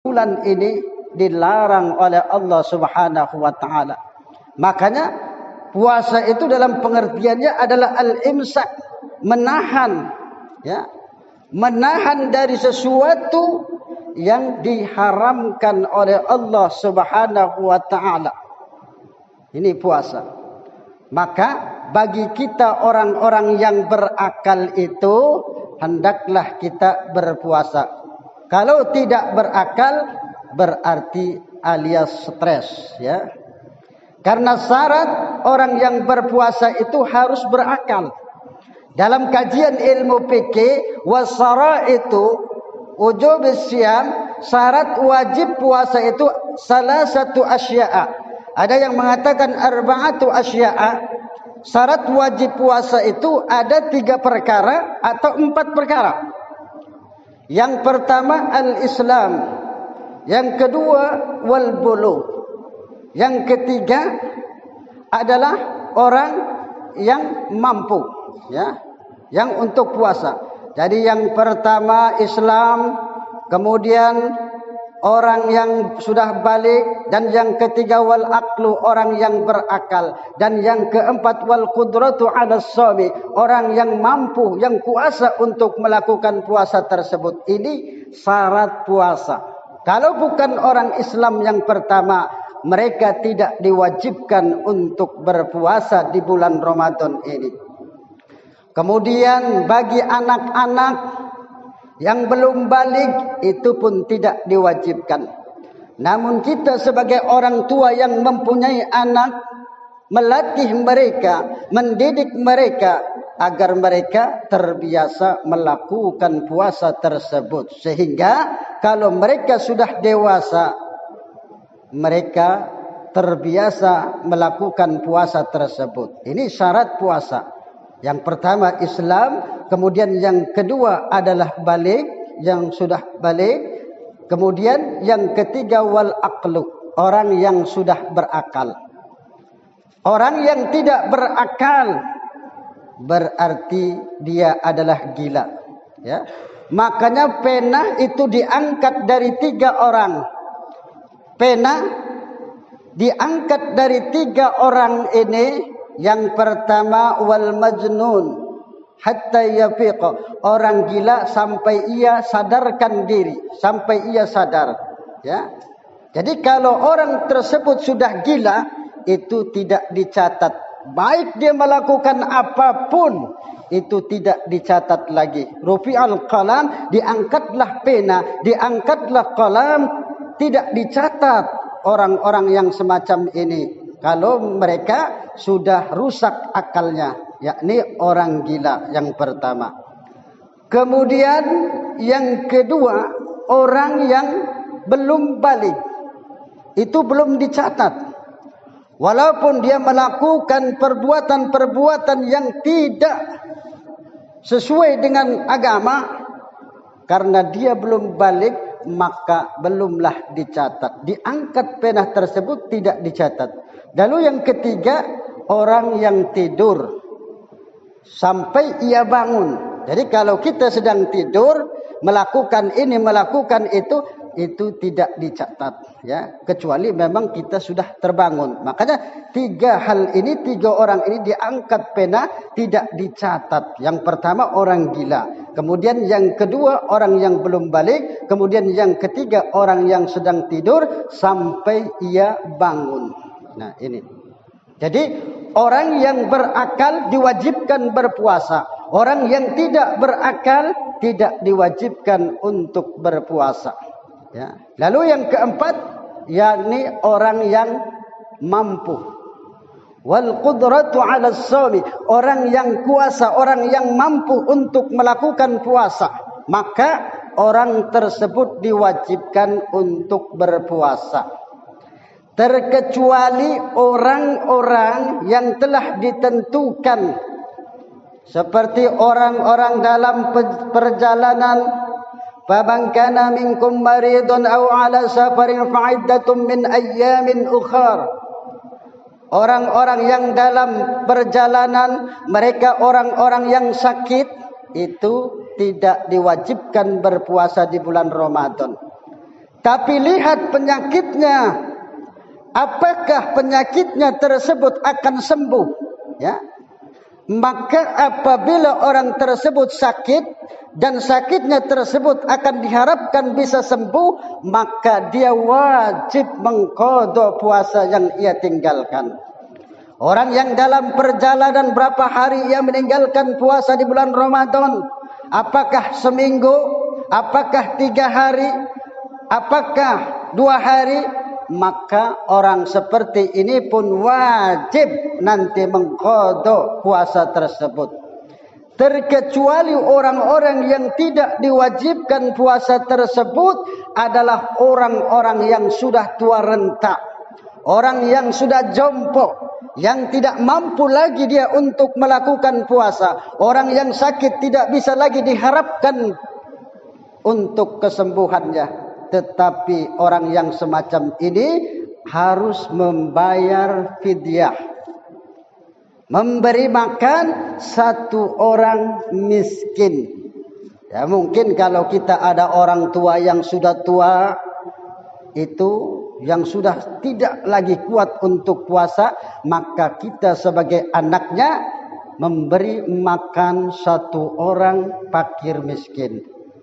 bulan ini dilarang oleh Allah Subhanahu wa taala. Makanya puasa itu dalam pengertiannya adalah al-imsak, menahan, ya. Menahan dari sesuatu yang diharamkan oleh Allah Subhanahu wa taala. Ini puasa. Maka bagi kita orang-orang yang berakal itu hendaklah kita berpuasa. Kalau tidak berakal berarti alias stres, ya. Karena syarat orang yang berpuasa itu harus berakal. Dalam kajian ilmu fikih, itu wujub siyam, syarat wajib puasa itu salah satu asya'a. Ada yang mengatakan arba'atu asya'a. Syarat wajib puasa itu ada 3 perkara atau 4 perkara. Yang pertama al-Islam, yang kedua wal bulugh, yang ketiga adalah orang yang mampu, ya, yang untuk puasa. Jadi yang pertama Islam, kemudian orang yang sudah balik, dan yang ketiga wal aqlu, orang yang berakal, dan yang keempat wal qudratu 'ala shaumi, orang yang mampu, yang kuasa untuk melakukan puasa tersebut. Ini syarat puasa. Kalau bukan orang Islam yang pertama, mereka tidak diwajibkan untuk berpuasa di bulan Ramadan ini. Kemudian bagi anak-anak yang belum balik itu pun tidak diwajibkan. Namun kita sebagai orang tua yang mempunyai anak, melatih mereka, mendidik mereka agar mereka terbiasa melakukan puasa tersebut. Sehingga kalau mereka sudah dewasa, mereka terbiasa melakukan puasa tersebut. Ini syarat puasa. Yang pertama Islam, kemudian yang kedua adalah balik, yang sudah balik, kemudian yang ketiga wal aqlu, orang yang sudah berakal. Orang yang tidak berakal berarti dia adalah gila, ya. Makanya pena itu diangkat dari 3 orang. Pena diangkat dari 3 orang ini. Yang pertama wal majnun hatta yafiqa, orang gila sampai ia sadarkan diri, sampai ia sadar, ya. Jadi kalau orang tersebut sudah gila, itu tidak dicatat. Baik dia melakukan apapun, itu tidak dicatat lagi. Rufi'al qalam, diangkatlah pena, diangkatlah qalam, tidak dicatat orang-orang yang semacam ini. Kalau mereka sudah rusak akalnya, yakni orang gila yang pertama. Kemudian yang kedua, orang yang belum balik. Itu belum dicatat. Walaupun dia melakukan perbuatan-perbuatan yang tidak sesuai dengan agama, karena dia belum balik, maka belumlah dicatat. Diangkat pena tersebut tidak dicatat. Lalu yang ketiga, orang yang tidur sampai ia bangun. Jadi kalau kita sedang tidur, melakukan ini, melakukan itu tidak dicatat, ya, kecuali memang kita sudah terbangun. Makanya 3 hal ini, 3 orang ini diangkat pena, tidak dicatat. Yang pertama orang gila, kemudian yang kedua orang yang belum balik, kemudian yang ketiga orang yang sedang tidur sampai ia bangun. Nah ini. Jadi orang yang berakal diwajibkan berpuasa. Orang yang tidak berakal tidak diwajibkan untuk berpuasa. Ya. Lalu yang keempat, yakni orang yang mampu. Wal qudratu 'ala shaumi, orang yang kuasa, orang yang mampu untuk melakukan puasa, maka orang tersebut diwajibkan untuk berpuasa. Terkecuali orang-orang yang telah ditentukan, seperti orang-orang dalam perjalanan. Faman kana minkum maridun aw ala safarin fa'iddatun min ayyamin ukhar. Orang-orang yang dalam perjalanan, mereka orang-orang yang sakit, itu tidak diwajibkan berpuasa di bulan Ramadan. Tapi lihat penyakitnya, apakah penyakitnya tersebut akan sembuh? Ya, maka apabila orang tersebut sakit dan sakitnya tersebut akan diharapkan bisa sembuh, maka dia wajib mengqadha puasa yang ia tinggalkan. Orang yang dalam perjalanan berapa hari ia meninggalkan puasa di bulan Ramadan, apakah seminggu, apakah 3 hari, apakah 2 hari, maka orang seperti ini pun wajib nanti mengqadha puasa tersebut. Terkecuali orang-orang yang tidak diwajibkan puasa tersebut adalah orang-orang yang sudah tua renta, orang yang sudah jompo, yang tidak mampu lagi dia untuk melakukan puasa, orang yang sakit tidak bisa lagi diharapkan untuk kesembuhannya. Tetapi orang yang semacam ini harus membayar fidyah, memberi makan 1 orang miskin. Ya, mungkin kalau kita ada orang tua yang sudah tua, itu yang sudah tidak lagi kuat untuk puasa, maka kita sebagai anaknya memberi makan 1 orang fakir miskin.